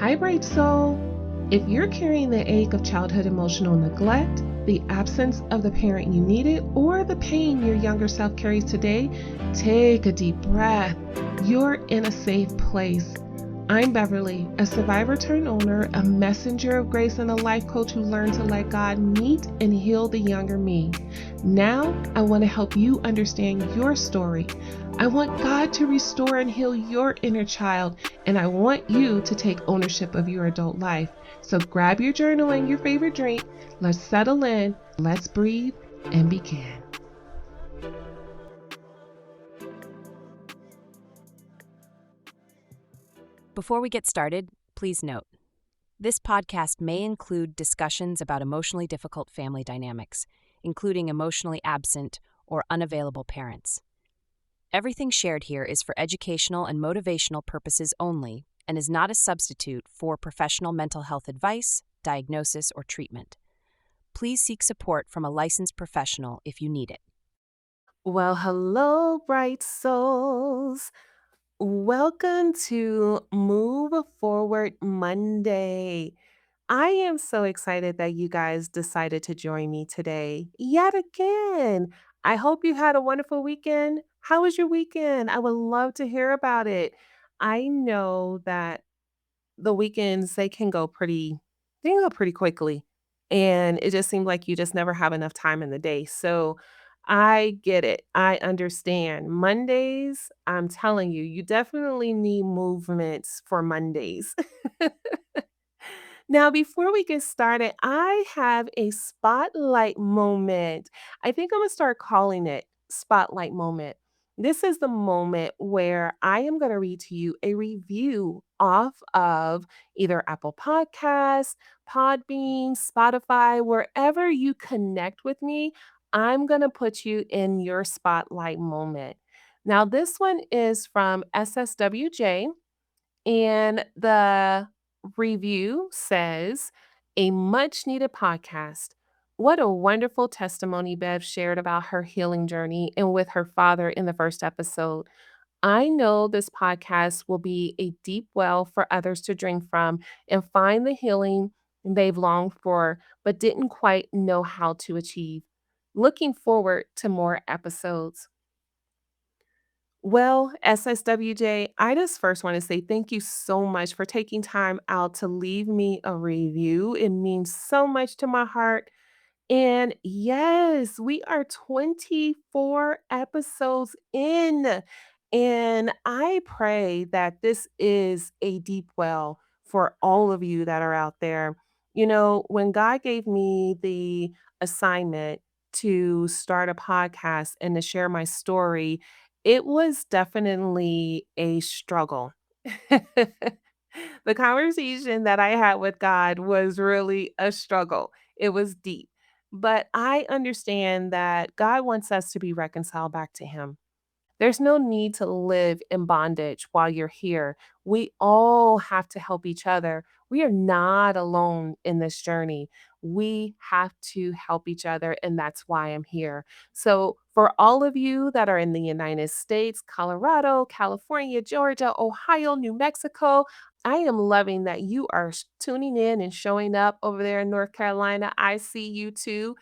Hi, bright soul. If you're carrying the ache of childhood emotional neglect, the absence of the parent you needed, or the pain your younger self carries today, take a deep breath. You're in a safe place. I'm Beverly, a survivor turned owner, a messenger of grace, and a life coach who learned to let God meet and heal the younger me. Now, I want to help you understand your story. I want God to restore and heal your inner child, and I want you to take ownership of your adult life. So grab your journal and your favorite drink. Let's settle in, let's breathe, and begin. Before we get started, please note, this podcast may include discussions about emotionally difficult family dynamics, including emotionally absent or unavailable parents. Everything shared here is for educational and motivational purposes only and is not a substitute for professional mental health advice, diagnosis, or treatment. Please seek support from a licensed professional if you need it. Well, hello, bright souls. Welcome to Move Forward Monday. I am so excited that you guys decided to join me today yet again. I hope you had a wonderful weekend. How was your weekend? I would love to hear about it. I know that the weekends they can go pretty quickly. And it just seems like you just never have enough time in the day. So I get it. I understand. Mondays, I'm telling you, you definitely need movements for Mondays. Now, before we get started, I have a spotlight moment. I think I'm going to start calling it spotlight moment. This is the moment where I am going to read to you a review off of either Apple Podcasts, Podbean, Spotify, wherever you connect with me. I'm going to put you in your spotlight moment. Now, this one is from SSWJ. And the review says, a much needed podcast. What a wonderful testimony Bev shared about her healing journey and with her father in the first episode. I know this podcast will be a deep well for others to drink from and find the healing they've longed for, but didn't quite know how to achieve. Looking forward to more episodes. Well, SSWJ, I just first want to say thank you so much for taking time out to leave me a review. It means so much to my heart. And yes, we are 24 episodes in. And I pray that this is a deep well for all of you that are out there. You know, when God gave me the assignment to start a podcast and to share my story, it was definitely a struggle. The conversation that I had with God was really a struggle. It was deep. But I understand that God wants us to be reconciled back to Him. There's no need to live in bondage while you're here. We all have to help each other. We are not alone in this journey. We have to help each other, and that's why I'm here. So, for all of you that are in the United States, Colorado, California, Georgia, Ohio, New Mexico, I am loving that you are tuning in and showing up over there in North Carolina. I see you too.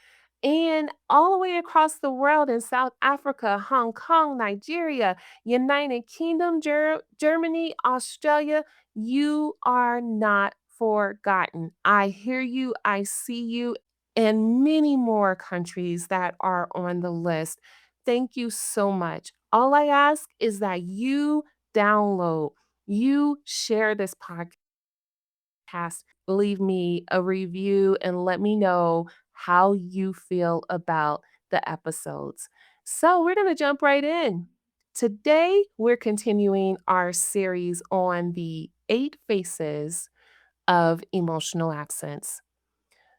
And all the way across the world in South Africa, Hong Kong, Nigeria, United Kingdom, Germany, Australia, you are not forgotten. I hear you, I see you, and many more countries that are on the list. Thank you so much. All I ask is that you download, you share this podcast, leave me a review, and let me know how you feel about the episodes. So, we're going to jump right in. Today, we're continuing our series on the 8 faces of emotional absence.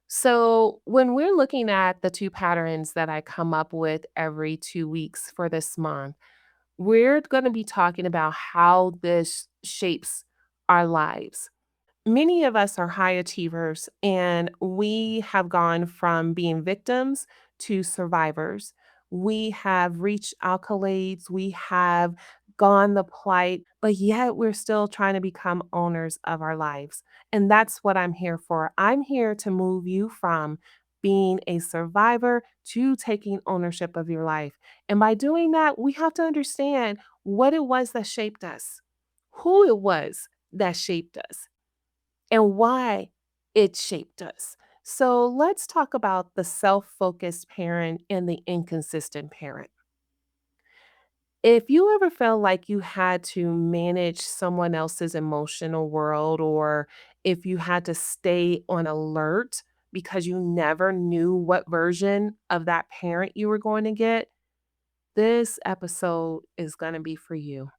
So, when we're looking at the 2 patterns that I come up with every 2 weeks for this month, we're going to be talking about how this shapes our lives. Many of us are high achievers, and we have gone from being victims to survivors. We have reached accolades. We have gone the plight, but yet we're still trying to become owners of our lives. And that's what I'm here for. I'm here to move you from being a survivor to taking ownership of your life. And by doing that, we have to understand what it was that shaped us, who it was that shaped us, and why it shaped us. So let's talk about the self focused parent and the inconsistent parent. If you ever felt like you had to manage someone else's emotional world, or if you had to stay on alert because you never knew what version of that parent you were going to get, this episode is going to be for you.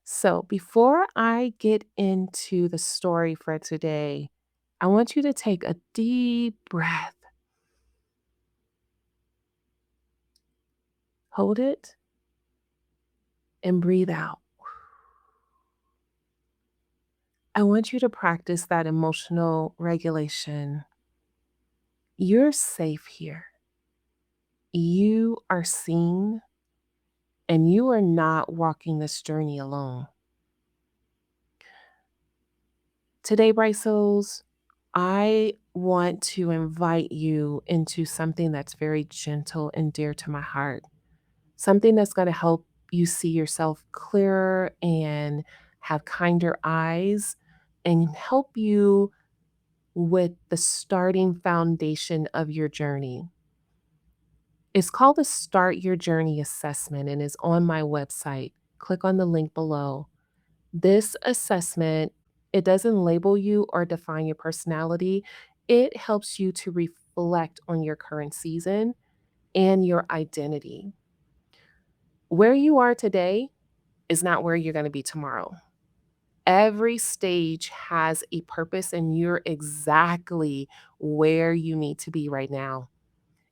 So, before I get into the story for today, I want you to take a deep breath, hold it, and breathe out. I want you to practice that emotional regulation. You're safe here. You are seen, and you are not walking this journey alone. Today, Bright Souls, I want to invite you into something that's very gentle and dear to my heart. Something that's going to help you see yourself clearer and have kinder eyes and help you with the starting foundation of your journey. It's called the Start Your Journey Assessment and is on my website. Click on the link below. This assessment, it doesn't label you or define your personality. It helps you to reflect on your current season and your identity. Where you are today is not where you're going to be tomorrow. Every stage has a purpose, and you're exactly where you need to be right now.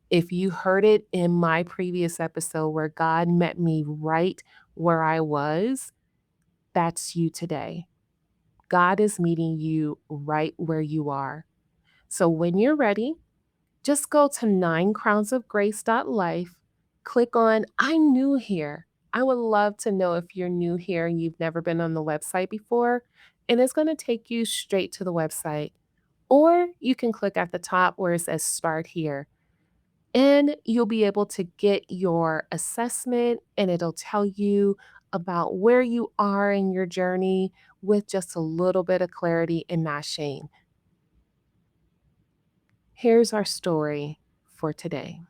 If you heard it in my previous episode where God met me right where I was, that's you today. God is meeting you right where you are. So when you're ready, just go to ninecrownsofgrace.life, click on I'm new here. I would love to know if you're new here and you've never been on the website before, and it's going to take you straight to the website. Or you can click at the top where it says Start Here, and you'll be able to get your assessment, and it'll tell you about where you are in your journey with just a little bit of clarity and not shame. Here's our story for today.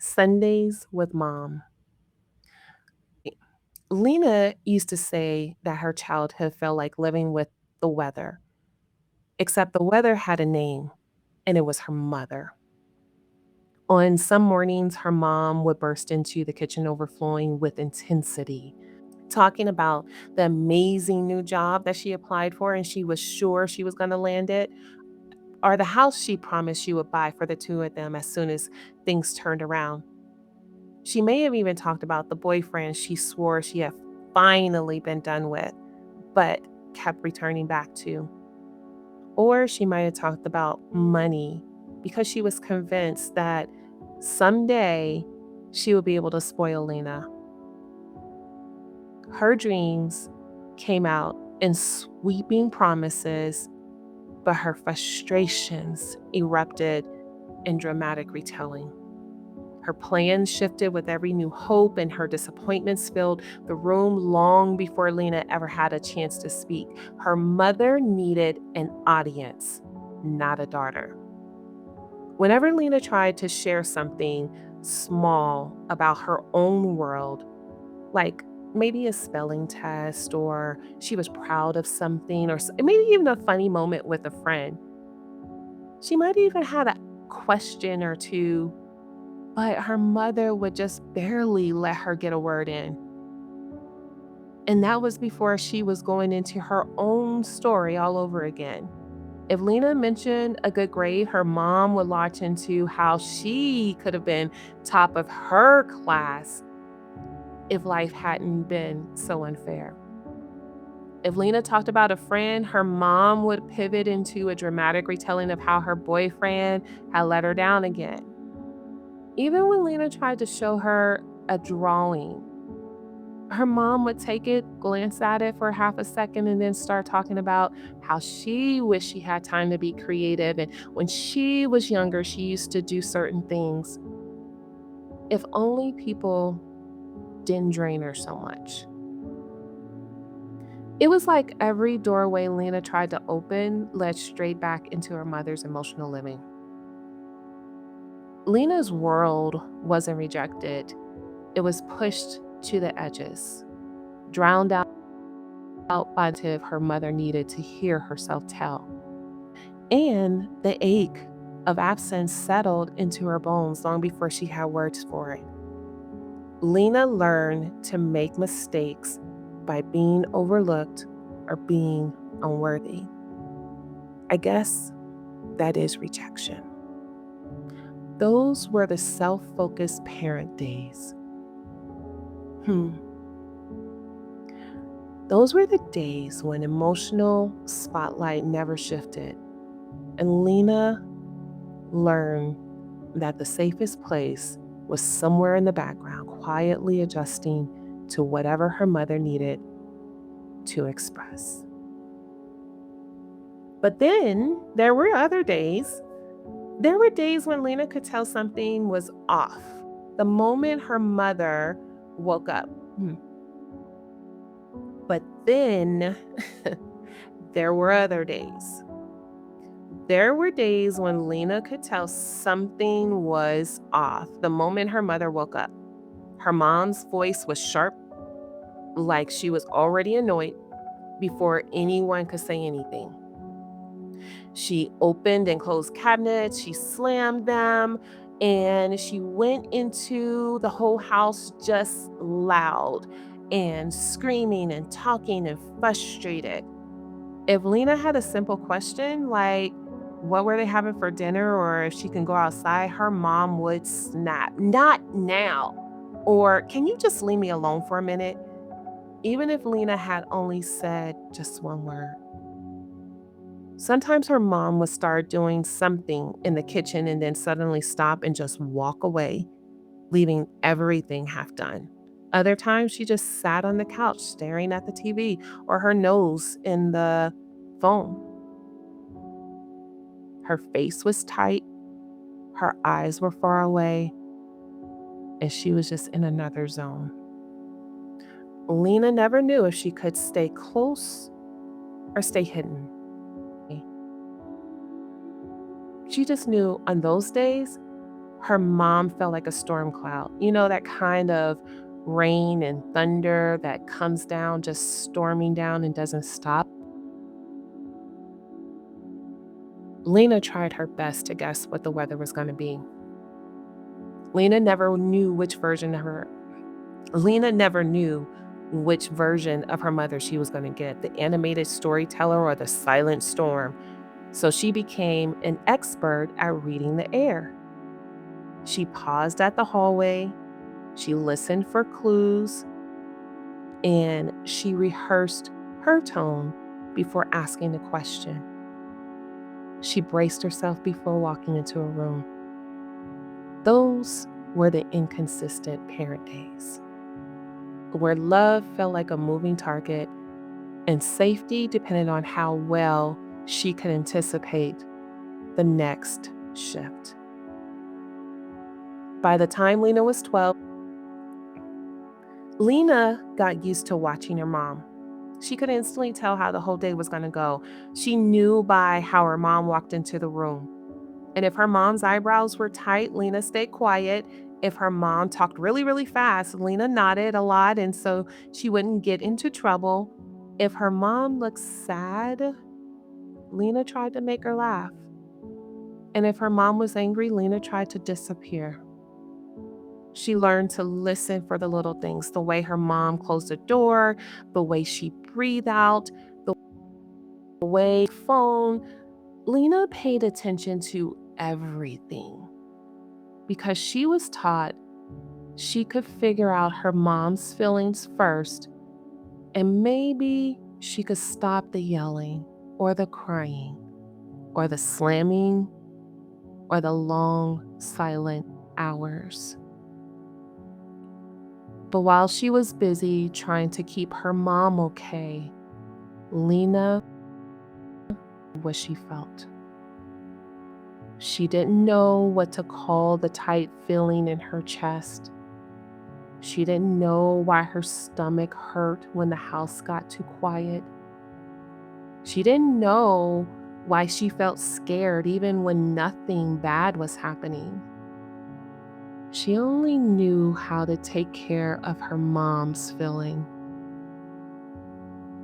Sundays with Mom. Lena used to say that her childhood felt like living with the weather, except the weather had a name, and it was her mother. On some mornings, her mom would burst into the kitchen overflowing with intensity, talking about the amazing new job that she applied for and she was sure she was going to land it, or the house she promised she would buy for the two of them as soon as things turned around. She may have even talked about the boyfriend she swore she had finally been done with, but kept returning back to. Or she might have talked about money because she was convinced that someday she would be able to spoil Lena. Her dreams came out in sweeping promises, but her frustrations erupted in dramatic retelling. Her plans shifted with every new hope, and her disappointments filled the room long before Lena ever had a chance to speak. Her mother needed an audience, not a daughter. Whenever Lena tried to share something small about her own world, like maybe a spelling test, or she was proud of something, or maybe even a funny moment with a friend, she might even had a question or two, but her mother would just barely let her get a word in. And that was before she was going into her own story all over again. If Lena mentioned a good grade, her mom would launch into how she could have been top of her class if life hadn't been so unfair. If Lena talked about a friend, her mom would pivot into a dramatic retelling of how her boyfriend had let her down again. Even when Lena tried to show her a drawing, Her mom would take it, glance at it for half a second, and then start talking about how she wished she had time to be creative. And when she was younger, she used to do certain things. If only people didn't drain her so much. It was like every doorway Lena tried to open led straight back into her mother's emotional living. Lena's world wasn't rejected, it was pushed to the edges, drowned out by her mother needed to hear herself tell. And the ache of absence settled into her bones long before she had words for it. Lena learned to make mistakes by being overlooked or being unworthy. I guess that is rejection. Those were the self focused parent days. Hmm. Those were the days when emotional spotlight never shifted, and Lena learned that the safest place was somewhere in the background, quietly adjusting to whatever her mother needed to express. But then there were other days. There were days when Lena could tell something was off the moment her mother woke up. But then there were other days. There were days when Lena could tell something was off the moment her mother woke up. Her mom's voice was sharp, like she was already annoyed before anyone could say anything. She opened and closed cabinets, she slammed them, and she went into the whole house just loud and screaming and talking and frustrated. If Lena had a simple question like, what were they having for dinner, or if she can go outside, her mom would snap, not now. Or can you just leave me alone for a minute? Even if Lena had only said just one word. Sometimes her mom would start doing something in the kitchen and then suddenly stop and just walk away, leaving everything half done. Other times she just sat on the couch staring at the TV or her nose in the phone. Her face was tight, her eyes were far away, and she was just in another zone. Lena never knew if she could stay close or stay hidden. She just knew on those days, her mom felt like a storm cloud. You know, that kind of rain and thunder that comes down, just storming down and doesn't stop. Lena tried her best to guess what the weather was going to be. Lena never knew which version of her Lena never knew which version of her mother she was going to get, the animated storyteller or the silent storm. So she became an expert at reading the air. She paused at the hallway, she listened for clues, and she rehearsed her tone before asking a question. She braced herself before walking into a room. Those were the inconsistent parent days, where love felt like a moving target and safety depended on how well she could anticipate the next shift. By the time Lena was 12, Lena got used to watching her mom. She could instantly tell how the whole day was going to go. She knew by how her mom walked into the room. And if her mom's eyebrows were tight, Lena stayed quiet. If her mom talked really, really fast, Lena nodded a lot, and so she wouldn't get into trouble. If her mom looked sad, Lena tried to make her laugh. And if her mom was angry, Lena tried to disappear. She learned to listen for the little things, the way her mom closed the door, the way she breathed out, the way phone. Lena paid attention to everything because she was taught she could figure out her mom's feelings first, and maybe she could stop the yelling or the crying or the slamming or the long silent hours. But while she was busy trying to keep her mom okay, Lena, what she felt. She didn't know what to call the tight feeling in her chest. She didn't know why her stomach hurt when the house got too quiet. She didn't know why she felt scared even when nothing bad was happening. She only knew how to take care of her mom's feeling,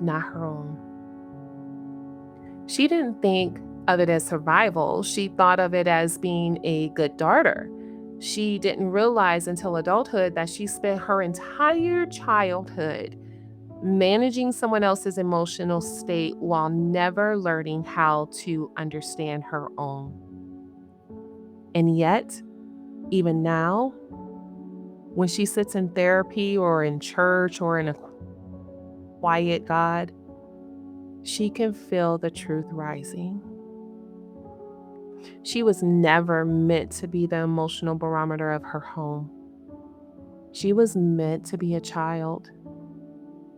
not her own. She didn't think of it as survival. She thought of it as being a good daughter. She didn't realize until adulthood that she spent her entire childhood managing someone else's emotional state while never learning how to understand her own. And yet, even now, when she sits in therapy or in church or in a quiet God, she can feel the truth rising. She was never meant to be the emotional barometer of her home. She was meant to be a child,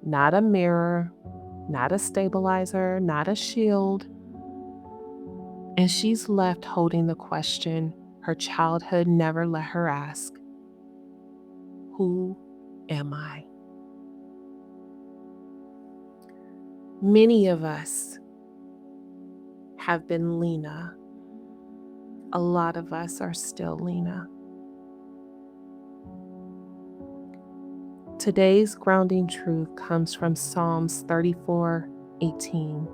not a mirror, not a stabilizer, not a shield. And she's left holding the question her childhood never let her ask: who am I? Many of us have been Lena. A lot of us are still Lena. Today's grounding truth comes from Psalms 34:18.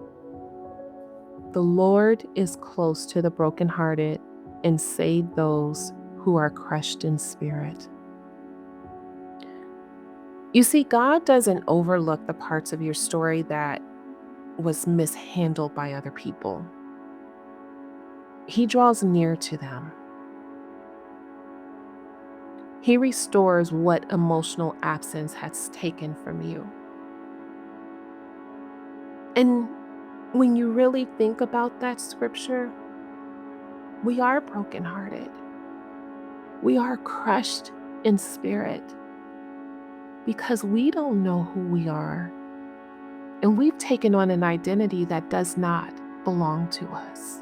The Lord is close to the brokenhearted and save those who are crushed in spirit. You see, God doesn't overlook the parts of your story that was mishandled by other people. He draws near to them. He restores what emotional absence has taken from you. And when you really think about that scripture, we are brokenhearted. We are crushed in spirit because we don't know who we are. And we've taken on an identity that does not belong to us.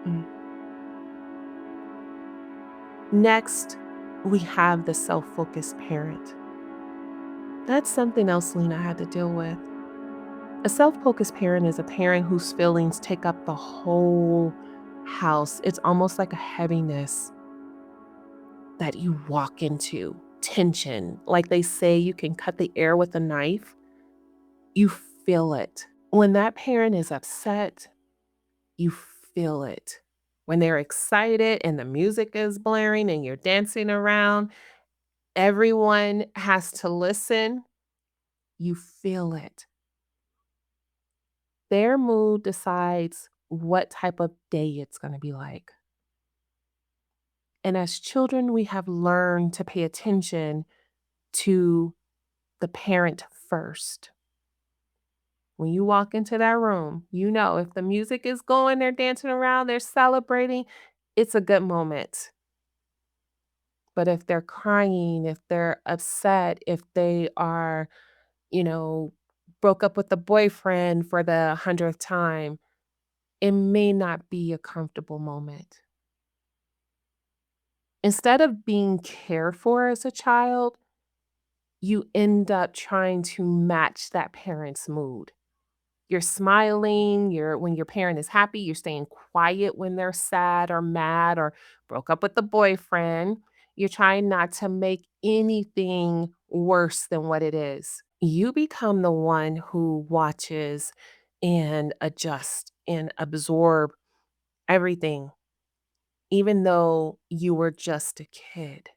Mm. Next, we have the self-focused parent. That's something else Lena had to deal with. A self-focused parent is a parent whose feelings take up the whole house. It's almost like a heaviness that you walk into, tension. Like they say, you can cut the air with a knife. You feel it. When that parent is upset, you feel it. When they're excited and the music is blaring and you're dancing around, everyone has to listen. You feel it. Their mood decides what type of day it's going to be like. And as children, we have learned to pay attention to the parent first. When you walk into that room, you know if the music is going, they're dancing around, they're celebrating, it's a good moment. But if they're crying, if they're upset, if they are, you know, broke up with a boyfriend for the 100th time, it may not be a comfortable moment. Instead of being cared for as a child, you end up trying to match that parent's mood. You're smiling, when your parent is happy, you're staying quiet when they're sad or mad or broke up with the boyfriend. You're trying not to make anything worse than what it is. You become the one who watches and adjusts and absorb everything, even though you were just a kid.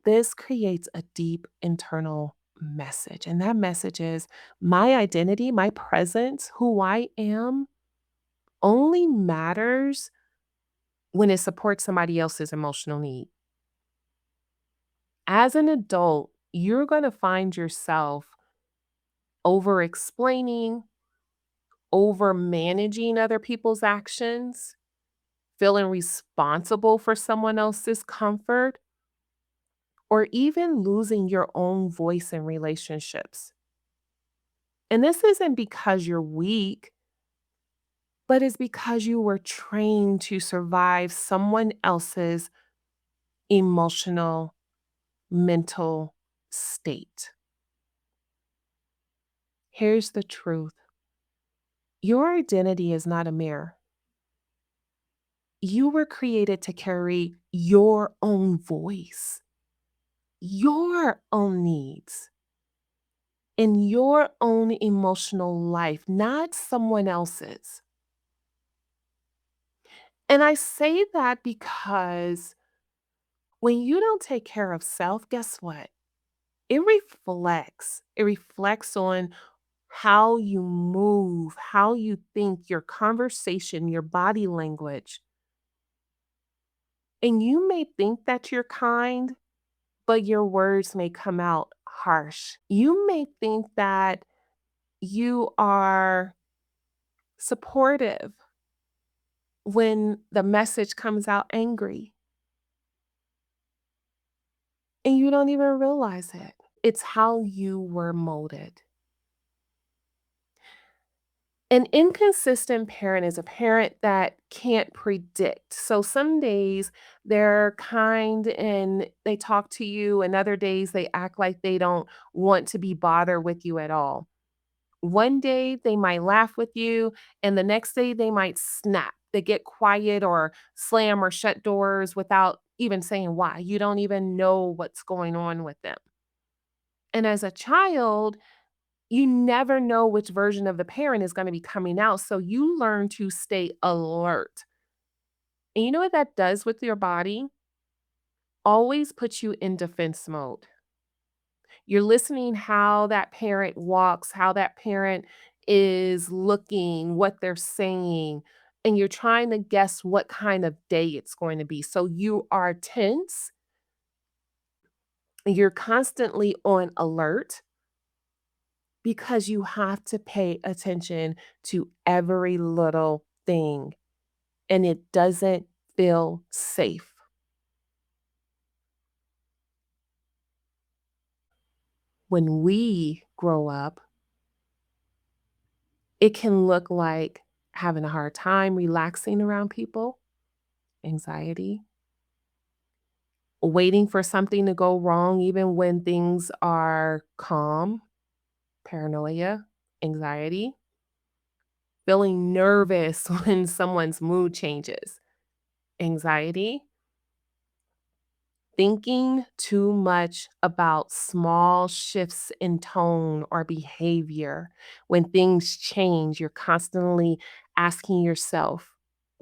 This creates a deep internal message, and that message is my identity, my presence, who I am only matters when it supports somebody else's emotional need. As an adult, you're going to find yourself over explaining, over managing other people's actions, feeling responsible for someone else's comfort, or even losing your own voice in relationships. And this isn't because you're weak, but it's because you were trained to survive someone else's emotional, mental state. Here's the truth: your identity is not a mirror. You were created to carry your own voice, your own needs, in your own emotional life, not someone else's. And I say that because when you don't take care of self, guess what? It reflects. It reflects on how you move, how you think, your conversation, your body language. And you may think that you're kind, but your words may come out harsh. You may think that you are supportive when the message comes out angry, and you don't even realize it. It's how you were molded. An inconsistent parent is a parent that can't predict. So some days they're kind and they talk to you, and other days they act like they don't want to be bothered with you at all. One day they might laugh with you, and the next day they might snap. They get quiet or slam or shut doors without even saying why. You don't even know what's going on with them. And as a child, you never know which version of the parent is going to be coming out. So you learn to stay alert. And you know what that does with your body? Always puts you in defense mode. You're listening how that parent walks, how that parent is looking, what they're saying, and you're trying to guess what kind of day it's going to be. So you are tense, and you're constantly on alert because you have to pay attention to every little thing, and it doesn't feel safe. When we grow up, it can look like having a hard time relaxing around people, anxiety, waiting for something to go wrong even when things are calm, paranoia, anxiety, feeling nervous when someone's mood changes, anxiety, thinking too much about small shifts in tone or behavior. When things change, you're constantly asking yourself,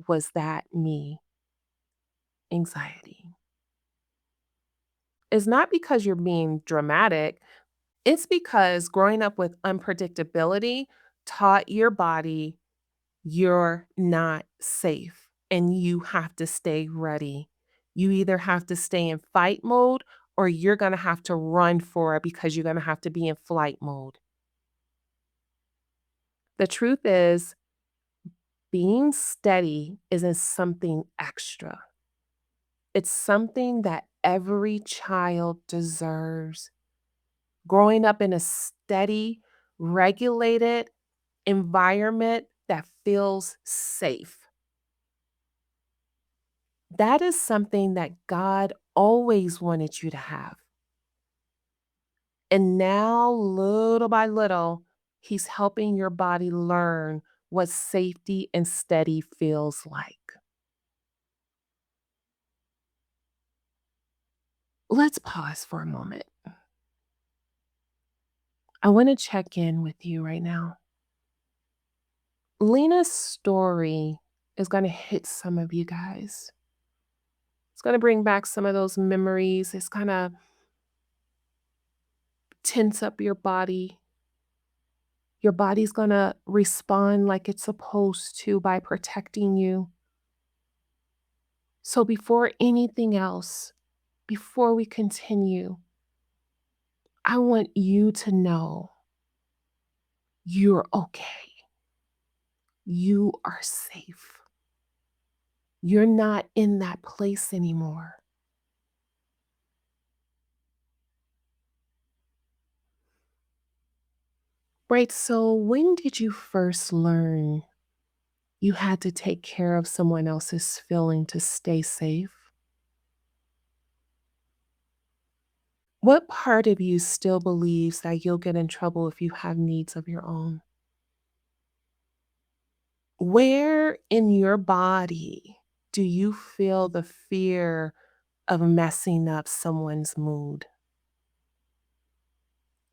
was that me? Anxiety. It's not because you're being dramatic, it's because growing up with unpredictability taught your body you're not safe and you have to stay ready. You either have to stay in fight mode or you're going to have to run for it because you're going to have to be in flight mode. The truth is, being steady isn't something extra. It's something that every child deserves. Growing up in a steady, regulated environment that feels safe. That is something that God always wanted you to have. And now, little by little, He's helping your body learn what safety and steady feels like. Let's pause for a moment. I want to check in with you right now. Lena's story is going to hit some of you guys. It's going to bring back some of those memories. It's going to tense up your body. Your body's going to respond like it's supposed to by protecting you. So, before anything else, before we continue, I want you to know you're okay. You are safe. You're not in that place anymore. Right, so when did you first learn you had to take care of someone else's feeling to stay safe? What part of you still believes that you'll get in trouble if you have needs of your own? Where in your body do you feel the fear of messing up someone's mood?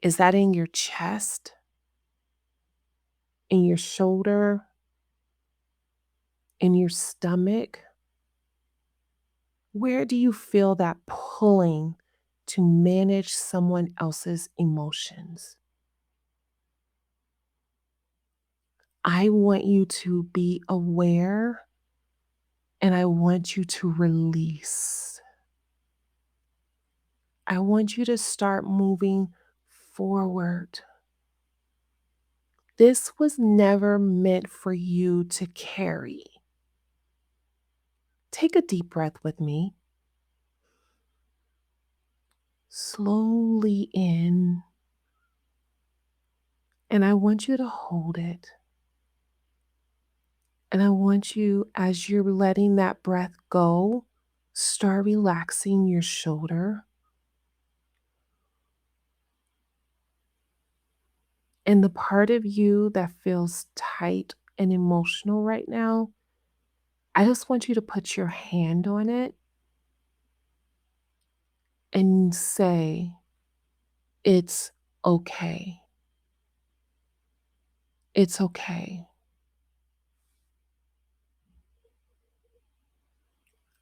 Is that in your chest, in your shoulder, in your stomach? Where do you feel that pulling to manage someone else's emotions? I want you to be aware and I want you to release. I want you to start moving forward. This was never meant for you to carry. Take a deep breath with me. Slowly in, and I want you to hold it. And I want you, as you're letting that breath go, start relaxing your shoulder and the part of you that feels tight and emotional right now. I just want you to put your hand on it and say, it's okay. It's okay.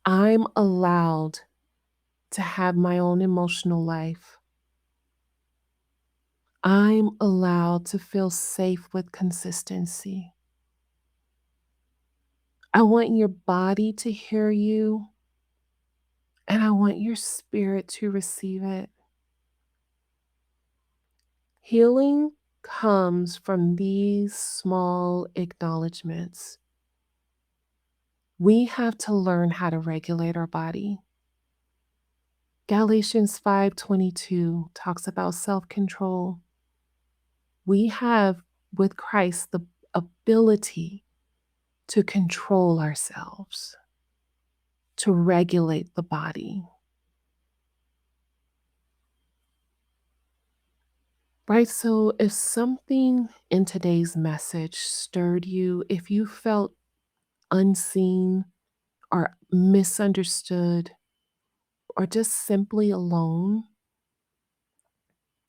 I'm allowed to have my own emotional life. I'm allowed to feel safe with consistency. I want your body to hear you, and I want your spirit to receive it. Healing comes from these small acknowledgments. We have to learn how to regulate our body. Galatians 5:22 talks about self-control. We have with Christ the ability to control ourselves, to regulate the body. Right? So if something in today's message stirred you, if you felt unseen or misunderstood or just simply alone,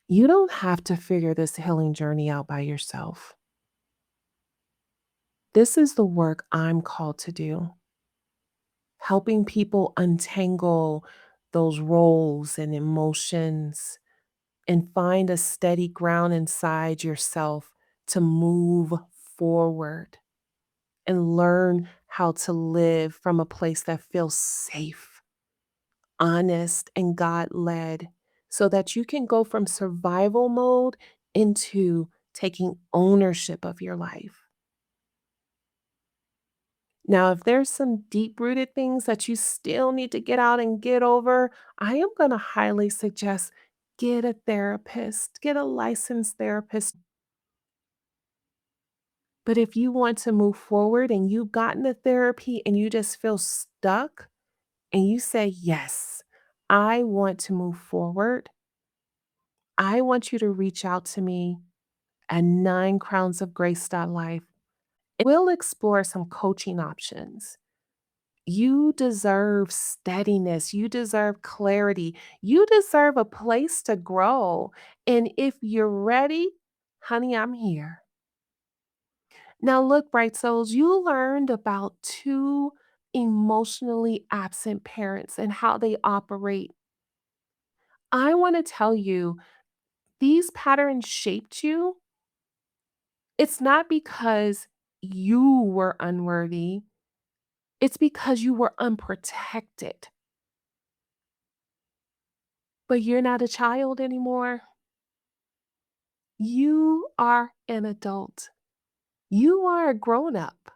you don't have to figure this healing journey out by yourself. This is the work I'm called to do, helping people untangle those roles and emotions and find a steady ground inside yourself to move forward and learn how to live from a place that feels safe, honest, and God led so that you can go from survival mode into taking ownership of your life. Now, if there's some deep rooted things that you still need to get out and get over, I am going to highly suggest get a therapist, get a licensed therapist. But if you want to move forward and you've gotten the therapy and you just feel stuck and you say, yes, I want to move forward, I want you to reach out to me at ninecrownsofgrace.life. We'll explore some coaching options. You deserve steadiness. You deserve clarity. You deserve a place to grow. And if you're ready, honey, I'm here. Now, look, bright souls, you learned about two emotionally absent parents and how they operate. I want to tell you, these patterns shaped you. It's not because you were unworthy, it's because you were unprotected. But you're not a child anymore. You are an adult. You are a grown up.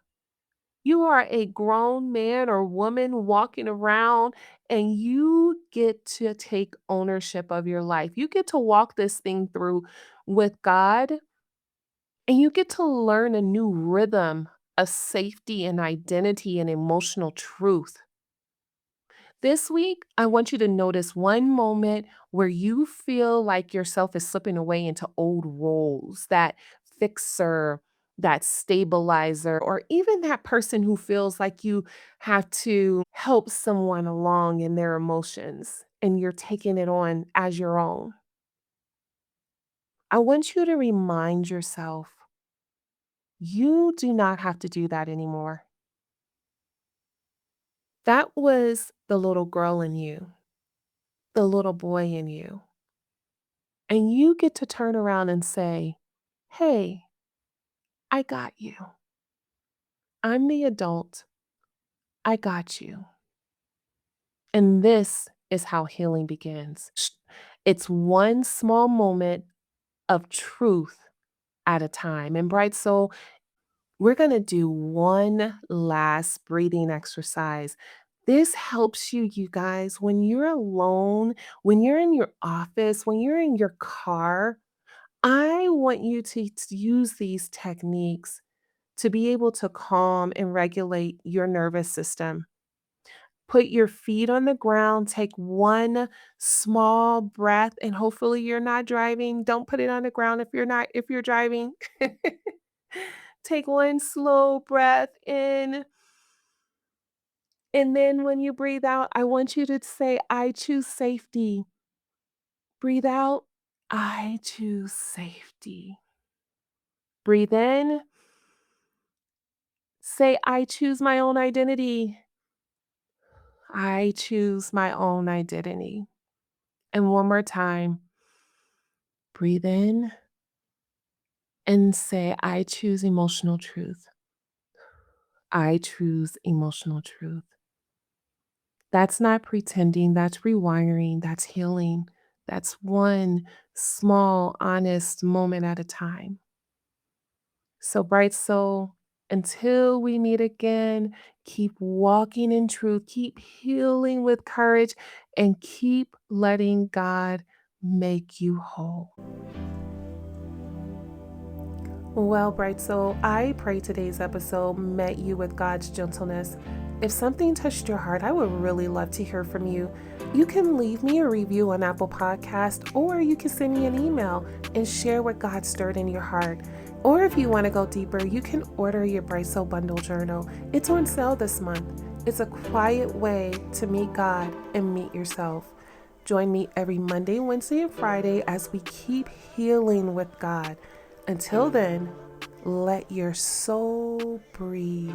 You are a grown man or woman walking around, and you get to take ownership of your life. You get to walk this thing through with God, and you get to learn a new rhythm of safety and identity and emotional truth. This week, I want you to notice one moment where you feel like yourself is slipping away into old roles, that fixer, that stabilizer, or even that person who feels like you have to help someone along in their emotions and you're taking it on as your own. I want you to remind yourself you do not have to do that anymore. That was the little girl in you, the little boy in you. And you get to turn around and say, "Hey, I got you. I'm the adult. I got you." And this is how healing begins. It's one small moment of truth at a time. And Bright Soul, we're going to do one last breathing exercise. This helps you, you guys, when you're alone, when you're in your office, when you're in your car. I want you to use these techniques to be able to calm and regulate your nervous system. Put your feet on the ground, take one small breath, and hopefully you're not driving. Don't put it on the ground if you're driving. Take one slow breath in, and then when you breathe out, I want you to say, "I choose safety." Breathe out, "I choose safety." Breathe in, say, "I choose my own identity." I choose my own identity. And one more time, breathe in and say, "I choose emotional truth." I choose emotional truth. That's not pretending, that's rewiring, that's healing. That's one small, honest moment at a time. So, Bright Soul, until we meet again, keep walking in truth, keep healing with courage, and keep letting God make you whole. Well, Bright Soul, I pray today's episode met you with God's gentleness. If something touched your heart, I would really love to hear from you. You can leave me a review on Apple Podcast, or you can send me an email and share what God stirred in your heart. Or if you want to go deeper, you can order your Bright Soul Bundle Journal. It's on sale this month. It's a quiet way to meet God and meet yourself. Join me every Monday, Wednesday, and Friday as we keep healing with God. Until then, let your soul breathe.